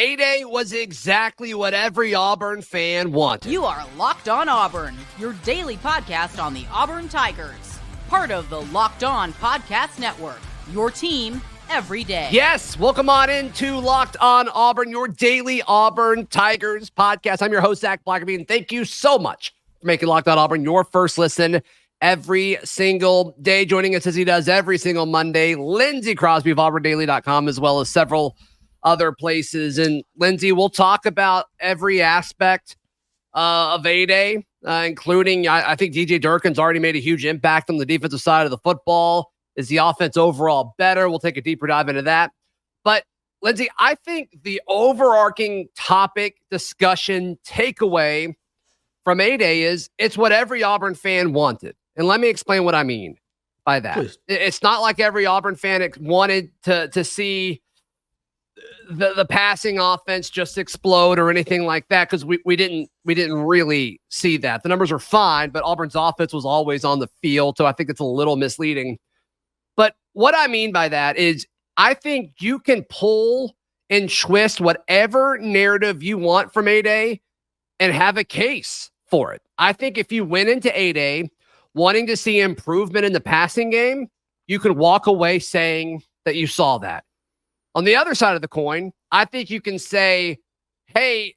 A-Day was exactly what every Auburn fan wanted. You are Locked On Auburn, your daily podcast on the Auburn Tigers. Part of the Locked On Podcast Network, your team every day. Yes, welcome on into Locked On Auburn, your daily Auburn Tigers podcast. I'm your host, Zach Blackerby, and thank you so much for making Locked On Auburn your first listen every single day. Joining us as he does every single Monday, Lindsay Crosby of AuburnDaily.com, as well as several other places. And Lindsay, we'll talk about every aspect of A-Day, including, I think DJ Durkin's already made a huge impact on the defensive side of the football. Is the offense overall better? We'll take a deeper dive into that. But Lindsay, I think the overarching topic, discussion, takeaway from A-Day is it's what every Auburn fan wanted. And let me explain what I mean by that. Please. It's not like every Auburn fan wanted to see the passing offense just explode or anything like that, because we didn't really see that. The numbers are fine, but Auburn's offense was always on the field, so I think it's a little misleading. But what I mean by that is I think you can pull and twist whatever narrative you want from A-Day and have a case for it. I think if you went into A-Day wanting to see improvement in the passing game, you could walk away saying that you saw that. On the other side of the coin, I think you can say, hey,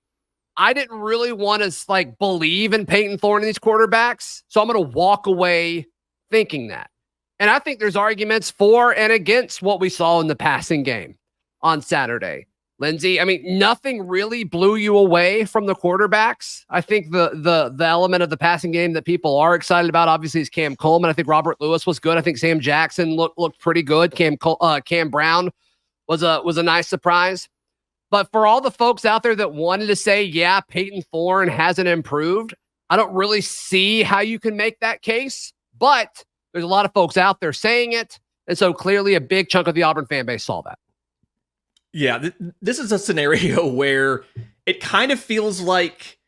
I didn't really want to believe in Peyton Thorne and these quarterbacks, so I'm going to walk away thinking that. And I think there's arguments for and against what we saw in the passing game on Saturday. Lindsay, I mean, nothing really blew you away from the quarterbacks. I think the element of the passing game that people are excited about, obviously, is Cam Coleman. I think Robert Lewis was good. I think Sam Jackson looked pretty good. Cam Brown was a nice surprise. But for all the folks out there that wanted to say, yeah, Peyton Thorne hasn't improved, I don't really see how you can make that case. But there's a lot of folks out there saying it. And so clearly a big chunk of the Auburn fan base saw that. Yeah, this is a scenario where it kind of feels like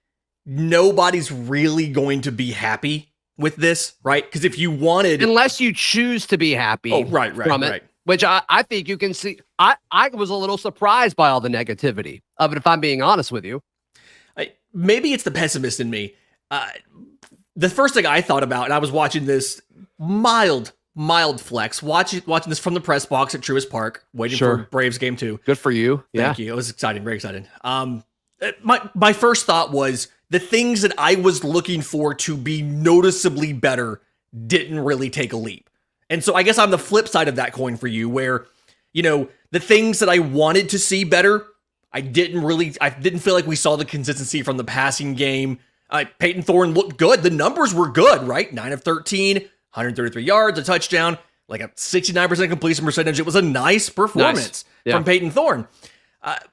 nobody's really going to be happy with this, right? Because if you wanted... Unless you choose to be happy from it. Which I think you can see. I was a little surprised by all the negativity of it, if I'm being honest with you. Maybe it's the pessimist in me. The first thing I thought about, and I was watching this mild flex, watching this from the press box at Truist Park, waiting for Braves game 2. Good for you. Thank you. It was exciting, very exciting. My first thought was the things that I was looking for to be noticeably better didn't really take a leap. And so I guess I'm the flip side of that coin for you, where, the things that I wanted to see better, I didn't feel like we saw the consistency from the passing game. Peyton Thorne looked good. The numbers were good, right? 9 of 13, 133 yards, a touchdown, like a 69% completion percentage. It was a nice performance from Peyton Thorne.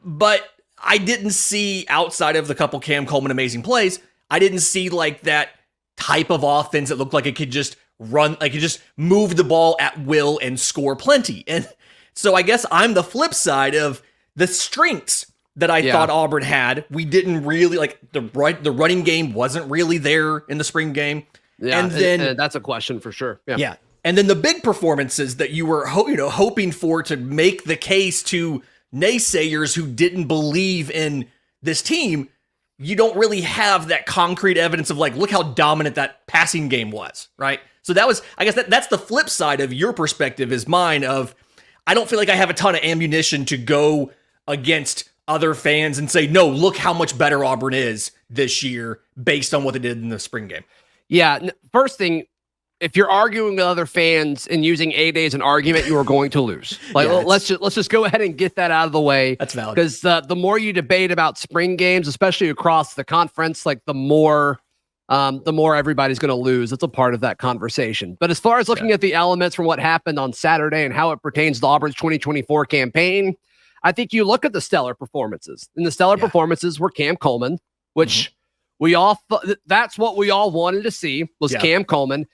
But I didn't see, outside of the couple Cam Coleman amazing plays, I didn't see that type of offense that looked like it could just run, like you just move the ball at will and score plenty. And so I guess I'm the flip side of the strengths that I thought Auburn had. We didn't really the running game wasn't really there in the spring game. Yeah, and then that's a question for sure. Yeah. And then the big performances that you were hoping for to make the case to naysayers who didn't believe in this team, you don't really have that concrete evidence of look how dominant that passing game was, right? So that was, I guess that's the flip side of your perspective is mine of, I don't feel like I have a ton of ammunition to go against other fans and say, no, look how much better Auburn is this year based on what they did in the spring game. Yeah. First thing, if you're arguing with other fans and using A-Day as an argument, you are going to lose. Let's just go ahead and get that out of the way. That's valid. Because the more you debate about spring games, especially across the conference, the more everybody's going to lose. It's a part of that conversation. But as far as looking at the elements from what happened on Saturday and how it pertains to Auburn's 2024 campaign, I think you look at the stellar performances. And the stellar performances were Cam Coleman, which that's what we all wanted to see was Cam Coleman.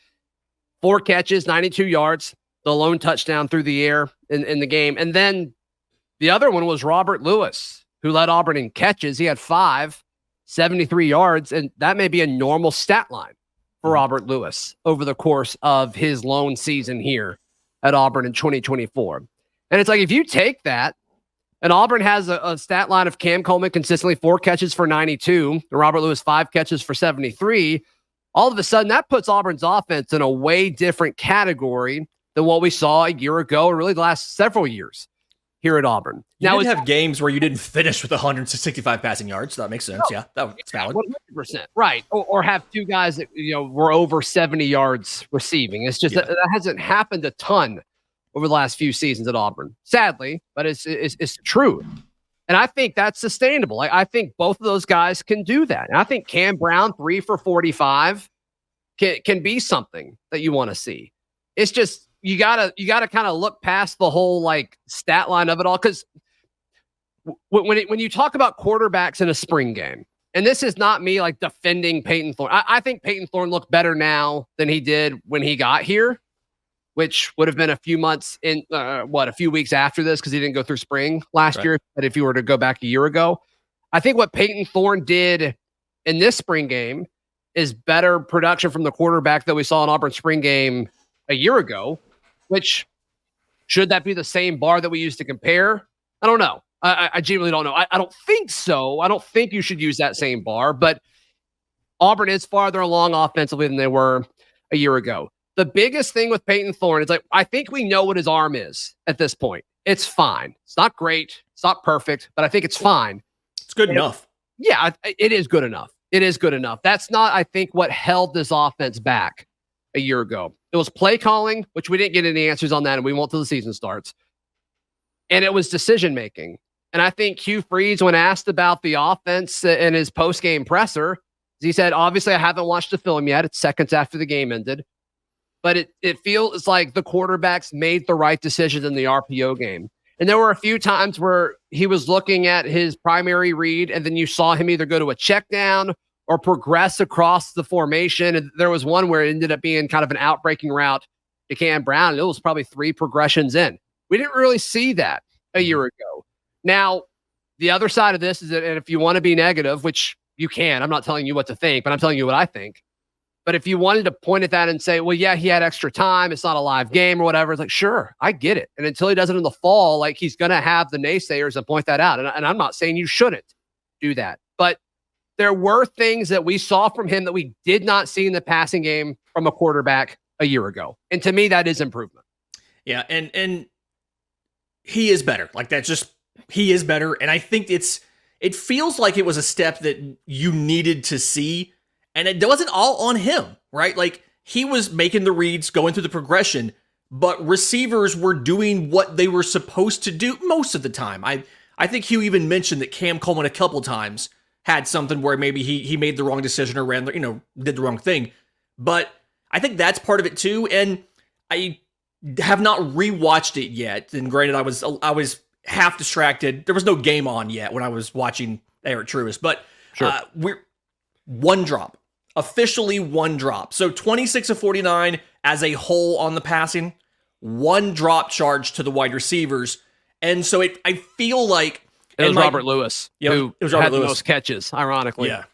4 catches, 92 yards, the lone touchdown through the air in the game. And then the other one was Robert Lewis, who led Auburn in catches. He had 5, 73 yards, and that may be a normal stat line for Robert Lewis over the course of his lone season here at Auburn in 2024. And it's if you take that And Auburn has a stat line of Cam Coleman consistently 4 catches for 92, and Robert Lewis 5 catches for 73. All of a sudden, that puts Auburn's offense in a way different category than what we saw a year ago, or really the last several years here at Auburn. You did have games where you didn't finish with 165 passing yards, so that makes sense. Yeah, that's valid. 100%, right. Or have two guys that were over 70 yards receiving. It's just that hasn't happened a ton over the last few seasons at Auburn, sadly, but it's true. And I think that's sustainable. I think both of those guys can do that. And I think Cam Brown, 3 for 45, can be something that you want to see. It's just you gotta kind of look past the whole stat line of it all, because when you talk about quarterbacks in a spring game, and this is not me defending Peyton Thorne. I think Peyton Thorne looked better now than he did when he got here, which would have been a few weeks after this, because he didn't go through spring last year. But if you were to go back a year ago, I think what Peyton Thorne did in this spring game is better production from the quarterback that we saw in Auburn spring game a year ago, which should that be the same bar that we used to compare? I don't know. I genuinely don't know. I don't think so. I don't think you should use that same bar, but Auburn is farther along offensively than they were a year ago. The biggest thing with Peyton Thorne is I think we know what his arm is at this point. It's fine. It's not great. It's not perfect, but I think it's fine. It's good enough. Yeah, it is good enough. It is good enough. That's not, I think, what held this offense back a year ago. It was play calling, which we didn't get any answers on that, and we won't till the season starts. And it was decision making. And I think Hugh Freeze, when asked about the offense in his post-game presser, he said, obviously, I haven't watched the film yet. It's seconds after the game ended. But it feels like the quarterbacks made the right decisions in the RPO game. And there were a few times where he was looking at his primary read, and then you saw him either go to a check down or progress across the formation. And there was one where it ended up being kind of an outbreaking route to Cam Brown, and it was probably 3 progressions in. We didn't really see that a year ago. Now, the other side of this is that, and if you want to be negative, which you can, I'm not telling you what to think, but I'm telling you what I think. But if you wanted to point at that and say, well, yeah, he had extra time, it's not a live game or whatever, it's sure, I get it. And until he does it in the fall, he's going to have the naysayers and point that out. And I'm not saying you shouldn't do that. But there were things that we saw from him that we did not see in the passing game from a quarterback a year ago. And to me, that is improvement. Yeah, and he is better. He is better. And I think it feels like it was a step that you needed to see. And it wasn't all on him, right? He was making the reads, going through the progression, but receivers were doing what they were supposed to do most of the time. I think Hugh even mentioned that Cam Coleman a couple times had something where maybe he made the wrong decision or did the wrong thing. But I think that's part of it too. And I have not rewatched it yet. And granted, I was half distracted. There was no game on yet when I was watching Eric Truist, but sure. We're one drop. Officially one drop. So 26 of 49 as a whole on the passing, 1 drop charge to the wide receivers. And so I feel like it was Robert Lewis who had the most catches, ironically. Yeah.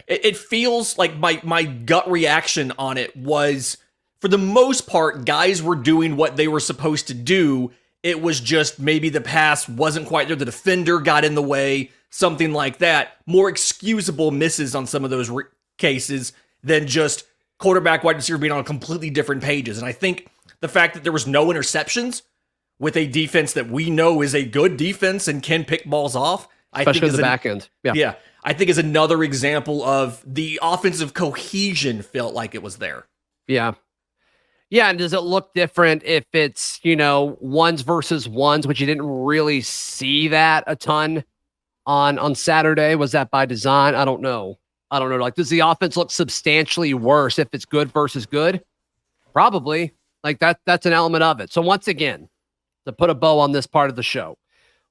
It feels like my gut reaction on it was, for the most part, guys were doing what they were supposed to do. It was just maybe the pass wasn't quite there. The defender got in the way, something like that. More excusable misses on some of those cases than just quarterback, wide receiver being on completely different pages. And I think the fact that there was no interceptions with a defense that we know is a good defense and can pick balls off, especially in the back end. Yeah, I think is another example of the offensive cohesion felt like it was there. Yeah. Yeah, and does it look different if it's, ones versus ones, which you didn't really see that a ton on Saturday? Was that by design? I don't know. Does the offense look substantially worse if it's good versus good? Probably. That's an element of it. So once again, to put a bow on this part of the show,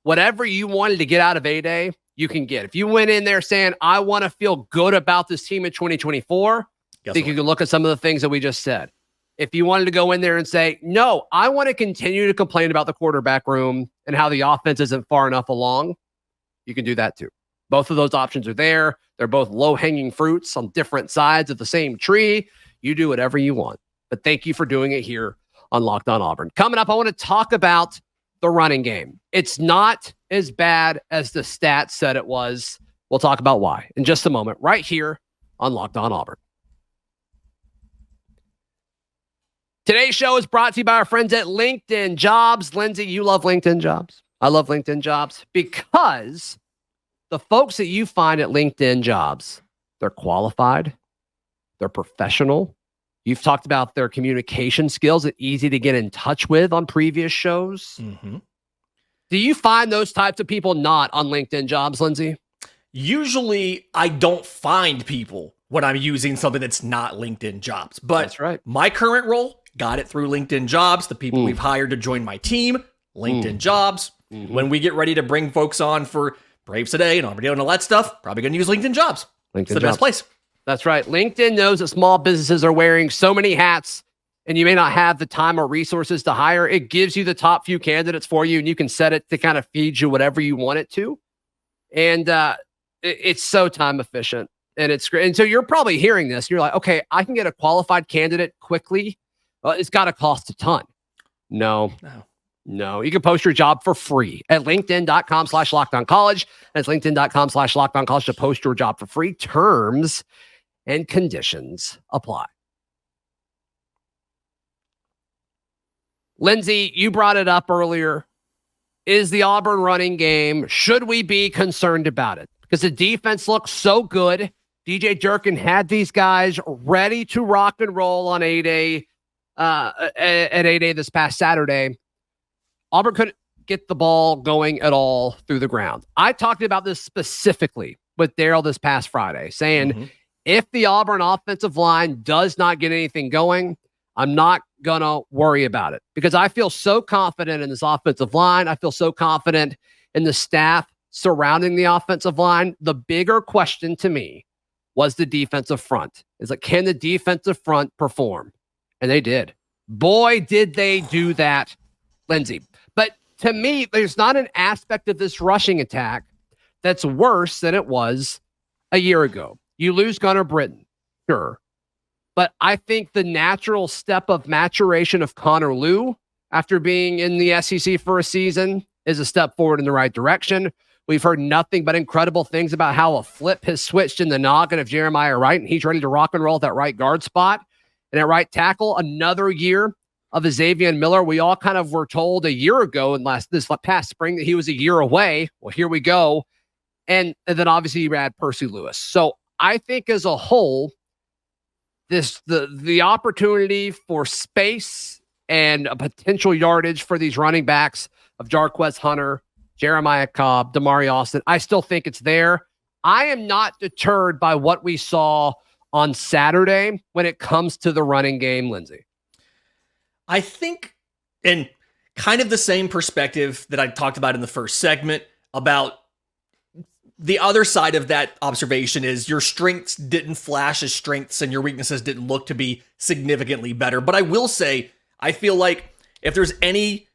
whatever you wanted to get out of A-Day, you can get. If you went in there saying, I want to feel good about this team in 2024, I think you can look at some of the things that we just said. If you wanted to go in there and say, no, I want to continue to complain about the quarterback room and how the offense isn't far enough along, you can do that too. Both of those options are there. They're both low-hanging fruits on different sides of the same tree. You do whatever you want. But thank you for doing it here on Locked On Auburn. Coming up, I want to talk about the running game. It's not as bad as the stats said it was. We'll talk about why in just a moment, right here on Locked On Auburn. Today's show is brought to you by our friends at LinkedIn Jobs. Lindsay, you love LinkedIn Jobs. I love LinkedIn Jobs because the folks that you find at LinkedIn Jobs, they're qualified, they're professional. You've talked about their communication skills, that easy to get in touch with on previous shows. Mm-hmm. Do you find those types of people not on LinkedIn Jobs, Lindsay? Usually, I don't find people when I'm using something that's not LinkedIn Jobs. But that's right. My current role, got it through LinkedIn Jobs. The people we've hired to join my team, LinkedIn Jobs. Mm-hmm. When we get ready to bring folks on for Braves Today and Auburn and all that stuff, probably going to use LinkedIn Jobs. It's the best place. That's right. LinkedIn knows that small businesses are wearing so many hats and you may not have the time or resources to hire. It gives you the top few candidates for you and you can set it to kind of feed you whatever you want it to. And it's so time efficient and it's great. And so you're probably hearing this. You're like, okay, I can get a qualified candidate quickly. Well, it's got to cost a ton. No. You can post your job for free at linkedin.com/lockedoncollege. That's linkedin.com/lockedoncollege to post your job for free. Terms and conditions apply. Lindsay, you brought it up earlier. Is the Auburn running game, should we be concerned about it? Because the defense looks so good. DJ Durkin had these guys ready to rock and roll on 8A. At 8A this past Saturday. Auburn couldn't get the ball going at all through the ground. I talked about this specifically with Daryl this past Friday, saying if the Auburn offensive line does not get anything going, I'm not going to worry about it because I feel so confident in this offensive line. I feel so confident in the staff surrounding the offensive line. The bigger question to me was the defensive front. It's like, can the defensive front perform? And they did. Boy, did they do that, Lindsay. But to me, there's not an aspect of this rushing attack that's worse than it was a year ago. You lose Gunnar Britton, sure. But I think the natural step of maturation of Connor Liu after being in the SEC for a season is a step forward in the right direction. We've heard nothing but incredible things about how a flip has switched in the noggin of Jeremiah Wright, and he's ready to rock and roll at that right guard spot. And at right tackle, another year of Xavier Miller. We all kind of were told a year ago and this past spring that he was a year away. Well, here we go. And then obviously you add Percy Lewis. So I think as a whole, the opportunity for space and a potential yardage for these running backs of Jarquez Hunter, Jeremiah Cobb, Damari Austin, I still think it's there. I am not deterred by what we saw on Saturday when it comes to the running game, Lindsay. I think in kind of the same perspective that I talked about in the first segment about the other side of that observation is your strengths didn't flash as strengths and your weaknesses didn't look to be significantly better. But I will say, I feel like if there's any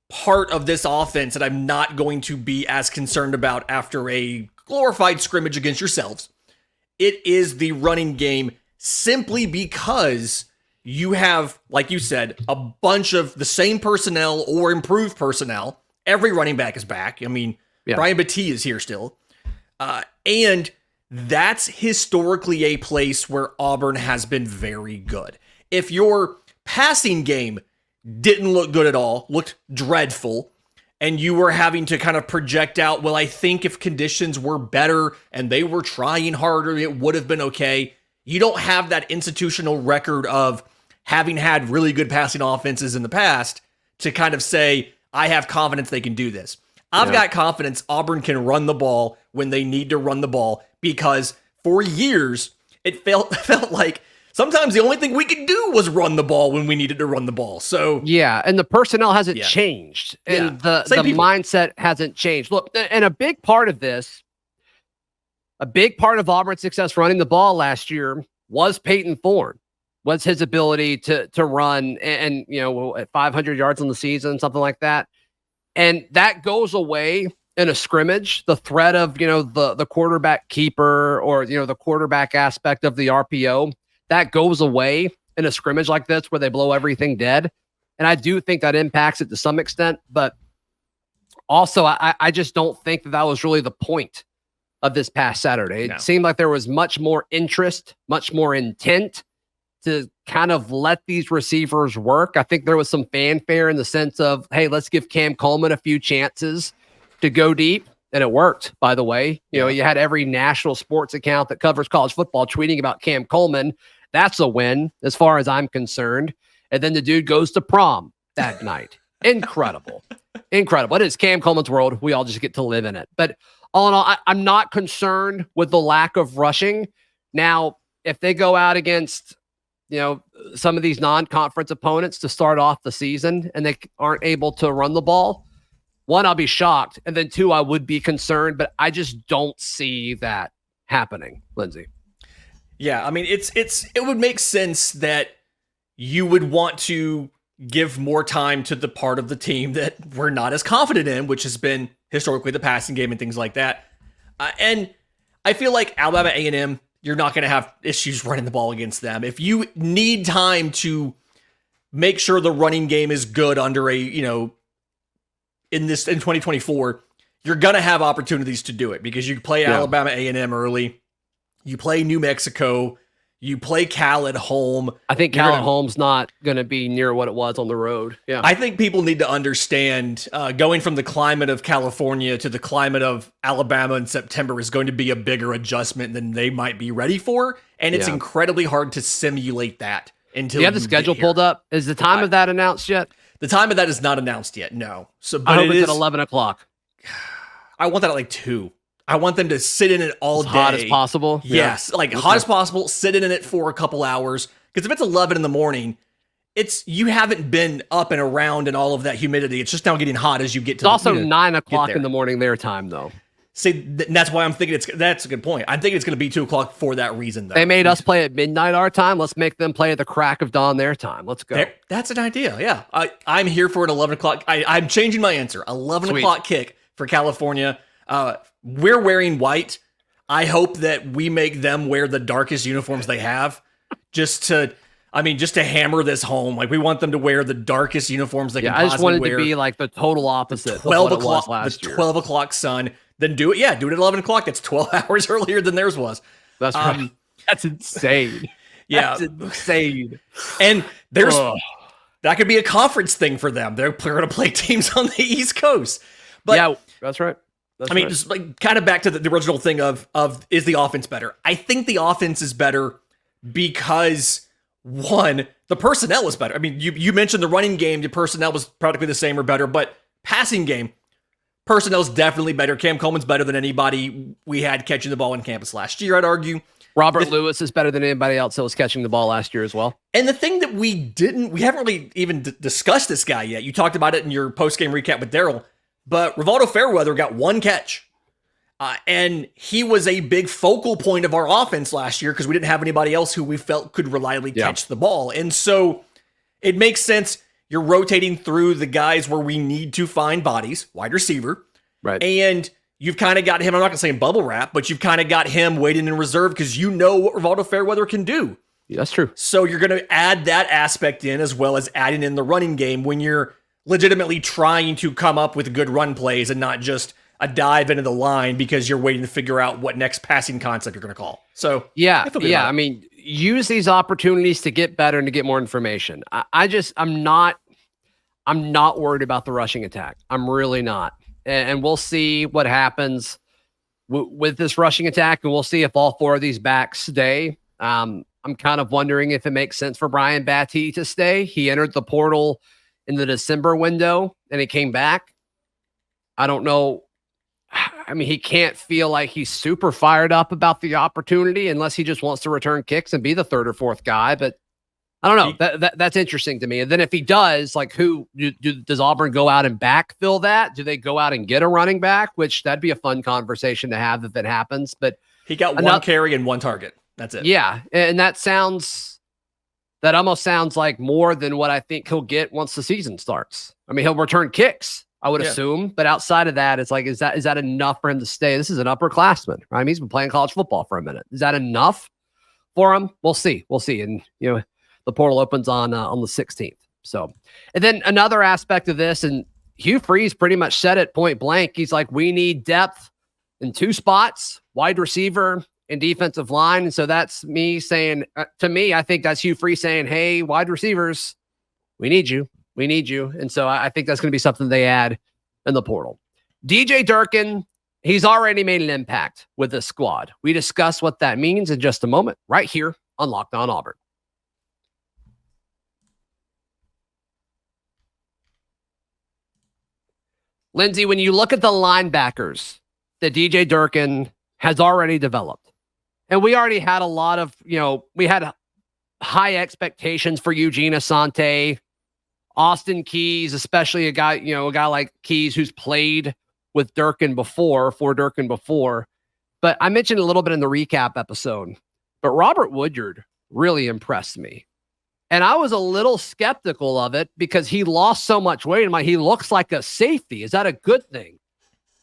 part of this offense that I'm not going to be as concerned about after a glorified scrimmage against yourselves, it is the running game, simply because you have, like you said, a bunch of the same personnel or improved personnel. Every running back is back. I mean, Brian Battie is here still. And that's historically a place where Auburn has been very good. If your passing game didn't look good at all, looked dreadful, and you were having to kind of project out, well, I think if conditions were better and they were trying harder, it would have been okay. You don't have that institutional record of having had really good passing offenses in the past to kind of say, I have confidence they can do this. I've got confidence Auburn can run the ball when they need to run the ball, because for years, it felt like sometimes the only thing we could do was run the ball when we needed to run the ball. So yeah, and the personnel hasn't changed, and the mindset hasn't changed. Look, and a big part of Auburn's success running the ball last year was Peyton Thorne, was his ability to run and at 500 yards on the season, something like that. And that goes away in a scrimmage. The threat of, the quarterback keeper or, the quarterback aspect of the RPO, that goes away in a scrimmage like this where they blow everything dead. And I do think that impacts it to some extent. But Also, I just don't think that was really the point of this past Saturday. It seemed like there was much more interest, much more intent to kind of let these receivers work. I think there was some fanfare in the sense of, hey, let's give Cam Coleman a few chances to go deep. And it worked, by the way. You know, you had every national sports account that covers college football tweeting about Cam Coleman. That's a win as far as I'm concerned. And then the dude goes to prom that night. Incredible. Incredible. It is Cam Coleman's world. We all just get to live in it. But all in all, I'm not concerned with the lack of rushing. Now, if they go out against, you know, some of these non-conference opponents to start off the season and they aren't able to run the ball, one, I'll be shocked. And then two, I would be concerned, but I just don't see that happening, Lindsay. Yeah, I mean, it would make sense that you would want to give more time to the part of the team that we're not as confident in, which has been historically the passing game and things like that. And I feel like Alabama A&M, you're not going to have issues running the ball against them. If you need time to make sure the running game is good under a, you know, in 2024, you're going to have opportunities to do it because you play Alabama A&M early. You play New Mexico. You play Cal at home. I think Cal at home's not going to be near what it was on the road. Yeah, I think people need to understand going from the climate of California to the climate of Alabama in September is going to be a bigger adjustment than they might be ready for. And it's incredibly hard to simulate that until you have the schedule pulled up. Is the time of that announced yet? The time of that is not announced yet. No. So, but I hope it's at 11 o'clock. I want that at like 2. I want them to sit in it all day. Hot as possible? Yes. Like hot as possible. Sit in it for a couple hours. Because if it's 11 in the morning, you haven't been up and around and all of that humidity. It's just now getting hot as you get to It's also 9 o'clock in the morning their time, though. See, that's why I'm thinking that's a good point. I think it's going to be 2 o'clock for that reason, though. They made us play at midnight our time. Let's make them play at the crack of dawn their time. Let's go. That's an idea, yeah. I'm here for an 11 o'clock. I'm changing my answer. 11 o'clock kick for California. We're wearing white. I hope that we make them wear the darkest uniforms they have just to hammer this home. Like, we want them to wear the darkest uniforms they can possibly wear. I just wanted to be like the total opposite of what it was last year. 12 o'clock sun. Then do it. Yeah, do it at 11 o'clock. That's 12 hours earlier than theirs was. That's right. That's insane. Yeah. That's insane. And that could be a conference thing for them. They're going to play teams on the East Coast. But yeah, that's right. Just like kind of back to the original thing of is the offense better? I think the offense is better because, one, the personnel is better. I mean, you mentioned the running game, the personnel was practically the same or better, but passing game, personnel is definitely better. Cam Coleman's better than anybody we had catching the ball on campus last year, I'd argue. Robert Lewis is better than anybody else that was catching the ball last year as well. And the thing that we haven't really even discussed this guy yet. You talked about it in your post-game recap with Daryl. But Rivaldo Fairweather got 1 catch, and he was a big focal point of our offense last year because we didn't have anybody else who we felt could reliably catch the ball. And so it makes sense. You're rotating through the guys where we need to find bodies, wide receiver. Right. And you've kind of got him, I'm not going to say in bubble wrap, but you've kind of got him waiting in reserve because you know what Rivaldo Fairweather can do. Yeah, that's true. So you're going to add that aspect in as well as adding in the running game when you're legitimately trying to come up with good run plays and not just a dive into the line because you're waiting to figure out what next passing concept you're going to call. So I mean, use these opportunities to get better and to get more information. I'm not worried about the rushing attack. I'm really not. And we'll see what happens with this rushing attack, and we'll see if all 4 of these backs stay. I'm kind of wondering if it makes sense for Brian Battie to stay. He entered the portal in the December window and he came back. I don't know. I mean, he can't feel like he's super fired up about the opportunity unless he just wants to return kicks and be the 3rd or 4th guy. But I don't know. That's interesting to me. And then if he does, like, does Auburn go out and backfill that? Do they go out and get a running back? Which that'd be a fun conversation to have if it happens. But he got 1 carry and 1 target. That's it. Yeah. And that almost sounds like more than what I think he'll get once the season starts. I mean, he'll return kicks, I would assume, but outside of that, it's like, is that enough for him to stay? This is an upperclassman, right? I mean, he's been playing college football for a minute. Is that enough for him? We'll see. And the portal opens on the 16th. So, and then another aspect of this, and Hugh Freeze pretty much said it point blank. He's like, we need depth in 2 spots, wide receiver and defensive line. And so that's me saying, to me, I think that's Hugh Freeze saying, hey, wide receivers, we need you. We need you. And so I think that's going to be something they add in the portal. DJ Durkin, he's already made an impact with this squad. We discuss what that means in just a moment, right here on Locked On Auburn. Lindsay, when you look at the linebackers that DJ Durkin has already developed, and we already had a lot of, we had high expectations for Eugene Asante, Austin Keys, especially a guy like Keys who's played with Durkin before, But I mentioned a little bit in the recap episode, but Robert Woodyard really impressed me. And I was a little skeptical of it because he lost so much weight. I'm like, he looks like a safety. Is that a good thing?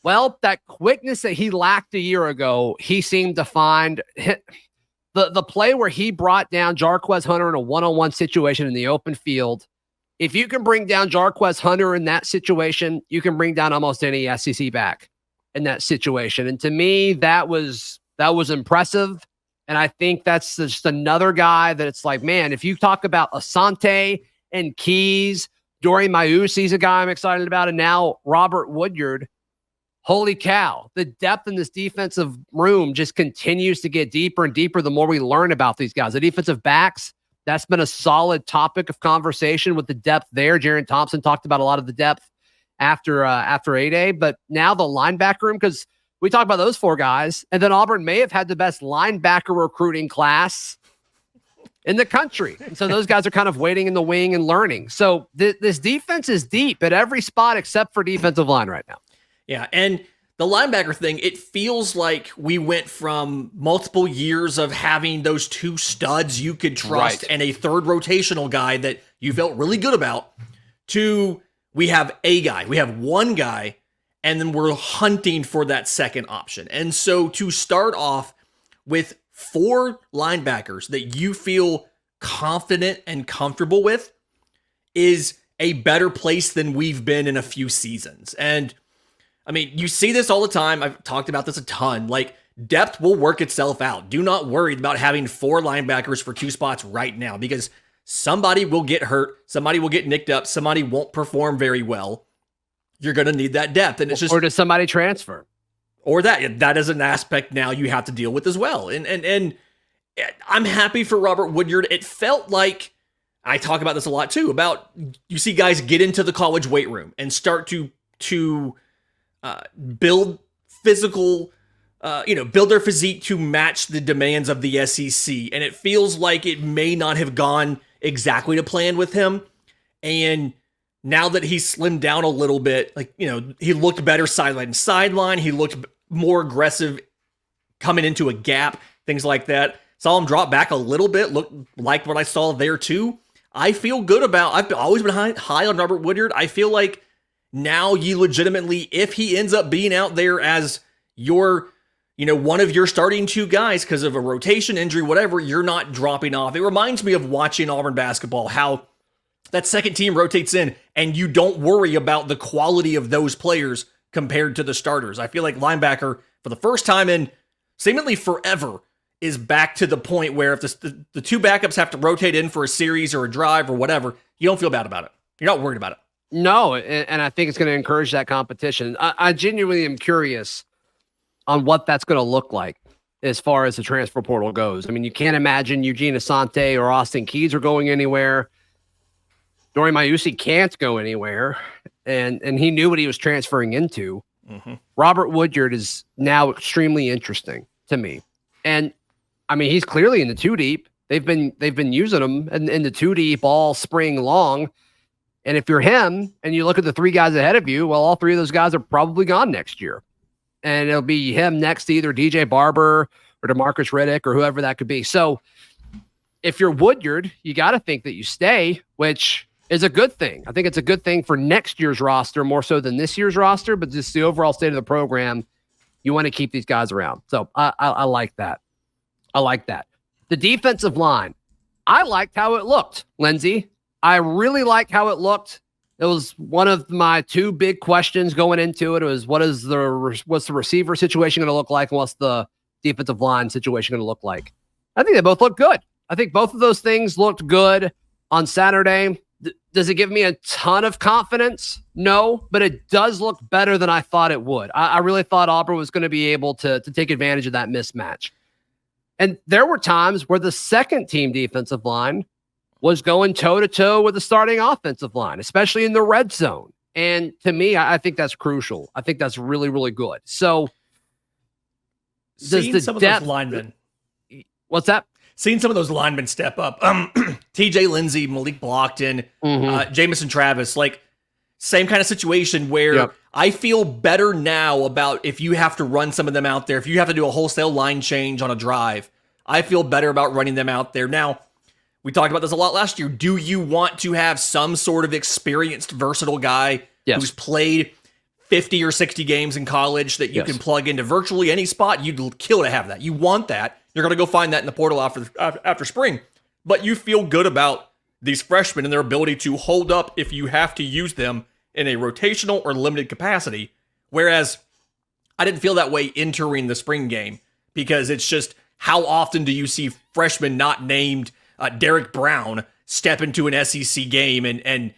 Well, that quickness that he lacked a year ago, he seemed to find the play where he brought down Jarquez Hunter in a one-on-one situation in the open field. If you can bring down Jarquez Hunter in that situation, you can bring down almost any SEC back in that situation. And to me, that was impressive. And I think that's just another guy that it's like, man, if you talk about Asante and Keys, Dorian Mausi's a guy I'm excited about, and now Robert Woodyard, holy cow, the depth in this defensive room just continues to get deeper and deeper the more we learn about these guys. The defensive backs, that's been a solid topic of conversation with the depth there. Jaron Thompson talked about a lot of the depth after A-Day, but now the linebacker room, because we talk about those 4 guys, and then Auburn may have had the best linebacker recruiting class in the country. And so those guys are kind of waiting in the wing and learning. So this defense is deep at every spot except for defensive line right now. Yeah, and the linebacker thing, it feels like we went from multiple years of having those 2 studs you could trust and a third rotational guy that you felt really good about to we have a guy. We have one guy, and then we're hunting for that second option. And so to start off with 4 linebackers that you feel confident and comfortable with is a better place than we've been in a few seasons. And I mean, you see this all the time. I've talked about this a ton. Like, depth will work itself out. Do not worry about having 4 linebackers for 2 spots right now, because somebody will get hurt. Somebody will get nicked up. Somebody won't perform very well. You're going to need that depth. And it's just, or does somebody transfer? Or that is an aspect now you have to deal with as well. And I'm happy for Robert Woodyard. It felt like, I talk about this a lot too, about you see guys get into the college weight room and start to build physical, build their physique to match the demands of the SEC. And it feels like it may not have gone exactly to plan with him. And now that he's slimmed down a little bit, he looked better sideline to sideline. He looked more aggressive coming into a gap, things like that. Saw him drop back a little bit, looked like what I saw there too. I feel good about, I've always been high on Robert Woodyard. I feel like now you legitimately, if he ends up being out there as your, one of your starting 2 guys because of a rotation injury, whatever, you're not dropping off. It reminds me of watching Auburn basketball, how that second team rotates in and you don't worry about the quality of those players compared to the starters. I feel like linebacker, for the first time in seemingly forever, is back to the point where if the 2 backups have to rotate in for a series or a drive or whatever, you don't feel bad about it. You're not worried about it. No, and I think it's going to encourage that competition. I genuinely am curious on what that's going to look like as far as the transfer portal goes. I mean, you can't imagine Eugene Asante or Austin Keys are going anywhere. Dorian Mausi can't go anywhere, and he knew what he was transferring into. Mm-hmm. Robert Woodyard is now extremely interesting to me. And I mean, he's clearly in the 2 deep. They've been using him in the 2 deep all spring long. And if you're him and you look at the 3 guys ahead of you, well, all 3 of those guys are probably gone next year. And it'll be him next to either DJ Barber or DeMarcus Riddick or whoever that could be. So if you're Woodyard, you got to think that you stay, which is a good thing. I think it's a good thing for next year's roster more so than this year's roster, but just the overall state of the program, you want to keep these guys around. So I like that. I like that. The defensive line, I liked how it looked, Lindsay. I really liked how it looked It was one of my two big questions going into it. It was what's the receiver situation going to look like, and what's the defensive line situation going to look like? I think they both look good. I think both of those things looked good on Saturday. Does it give me a ton of confidence? No, but it does look better than I thought it would. I really thought Auburn was going to be able to take advantage of that mismatch. And there were times where the second team defensive line was going toe-to-toe with the starting offensive line, especially in the red zone. And to me, I think that's crucial. I think that's really, really good. So seeing some of those linemen. What's that? Seeing some of those linemen step up. TJ Lindsay, Malik Blockton, Jamison Travis, like same kind of situation where I feel better now about if you have to run some of them out there, if you have to do a wholesale line change on a drive, I feel better about running them out there. Now, we talked about this a lot last year. Do you want to have some sort of experienced, versatile guy who's played 50 or 60 games in college that you can plug into virtually any spot? You'd kill to have that. You want that. You're going to go find that in the portal after spring. But you feel good about these freshmen and their ability to hold up if you have to use them in a rotational or limited capacity. Whereas I didn't feel that way entering the spring game, because it's just, how often do you see freshmen not named Derek Brown step into an SEC game and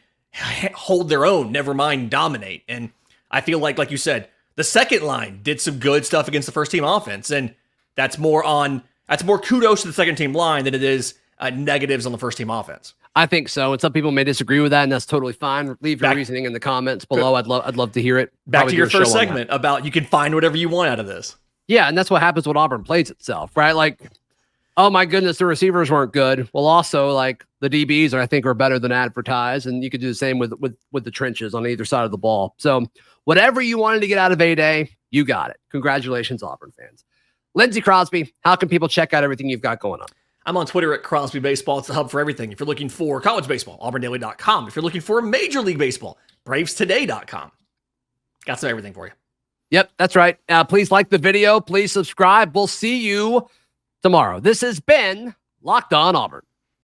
hold their own, never mind dominate? And I feel like you said, the second line did some good stuff against the first team offense, and that's more kudos to the second team line than it is negatives on the first team offense. I think so, and some people may disagree with that, and that's totally fine. Leave your reasoning in the comments below. I'd love to hear it. Back to your first segment about you can find whatever you want out of this. Yeah, and that's what happens when Auburn plays itself, right? Like, oh my goodness, the receivers weren't good. Well, also, like, the DBs I think are better than advertised, and you could do the same with the trenches on either side of the ball. So whatever you wanted to get out of A-Day, you got it. Congratulations, Auburn fans. Lindsay, Crosby, how can people check out everything you've got going on? I'm on Twitter at Crosby Baseball. It's the hub for everything. If you're looking for college baseball, auburndaily.com. If you're looking for Major League Baseball, bravestoday.com. Got some everything for you. Yep, that's right. Please like the video. Please subscribe. We'll see you tomorrow. This has been Locked On Auburn.